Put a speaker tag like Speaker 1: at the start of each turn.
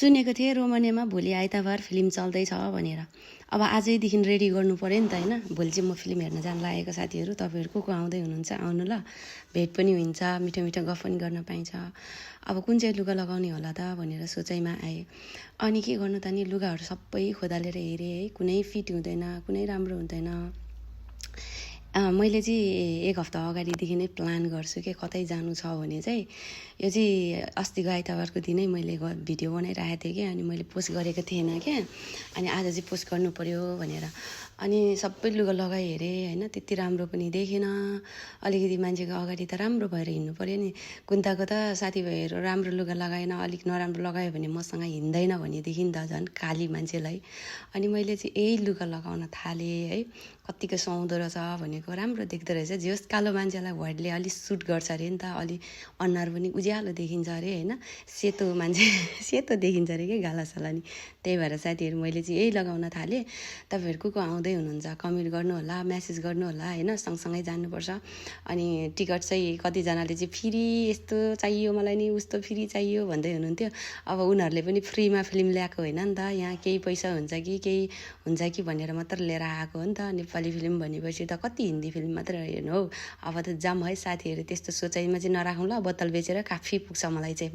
Speaker 1: सुनेको थिएँ रोमानियामा भोलि आइतबार फिल्म चल्दैछ भनेर। अब आजैदेखि रेडी गर्नु पऱ्यो नि त होइन। भोलि चाहिँ म फिल्म हेर्न जान लागेको साथीहरू, तपाईँहरू को आउँदै हुनुहुन्छ आउनु ल। भेट पनि हुन्छ, मिठो मिठो गफ पनि गर्न पाइन्छ। अब कुन चाहिँ लुगा लगाउने होला त भनेर सोचाइमा आएँ। अनि के गर्नु त नि, लुगाहरू सबै खोदालेर हेरेँ है, कुनै फिट हुँदैन, कुनै राम्रो हुँदैन। मैले चाहिँ एक हप्ता अगाडिदेखि नै प्लान गर्छु कि कतै जानु छ भने चाहिँ यो चाहिँ अस्तिको आइतबारको दिनै मैले भिडियो बनाइरहेको थिएँ कि, अनि मैले पोस्ट गरेको थिएन क्या। अनि आज चाहिँ पोस्ट गर्नु पर्यो भनेर अनि सबै लुगा लगाइ हेरेँ होइन, त्यति राम्रो पनि देखेन। अलिकति मान्छेको अगाडि त राम्रो भएर हिँड्नु पऱ्यो नि। कुन्ताको त साथीभाइहरू राम्रो लुगा लगाएन, अलिक नराम्रो लगायो भने मसँग हिँड्दैन भनेदेखि त झन् काली मान्छेलाई। अनि मैले चाहिँ यही लुगा लगाउन थालेँ है। कत्तिको सुहाउँदो रहेछ भनेको, राम्रो देख्दो रहेछ। जे होस् कालो मान्छेलाई व्हाइटले अलिक सुट गर्छ अरे नि त, अलि अनुहार पनि उज्यालो देखिन्छ अरे होइन, सेतो मान्छे सेतो देखिन्छ अरे कि गालासाला नि। त्यही भएर साथीहरू मैले चाहिँ यही लगाउन थालेँ। तपाईँहरू को आउँदै हुनुहुन्छ कमेन्ट गर्नु होला, म्यासेज गर्नु होला होइन। सँगसँगै जानुपर्छ। अनि टिकट चाहिँ कतिजनाले चाहिँ फ्री यस्तो चाहियो मलाई नि, उस्तो फ्री चाहियो भन्दै हुनुहुन्थ्यो। अब उनीहरूले पनि फ्रीमा फिल्म ल्याएको होइन नि त, यहाँ केही पैसा हुन्छ कि केही हुन्छ कि भनेर मात्र लिएर आएको हो नि त। नेपाली फिल्म भनेपछि त कति हिन्दी फिल्म मात्र हेर्नु हौ। अब त जाम है साथीहरू, त्यस्तो सोचाइमा चाहिँ नराखौँ ल। बोतल बेचेर काफी पुग्छ मलाई चाहिँ।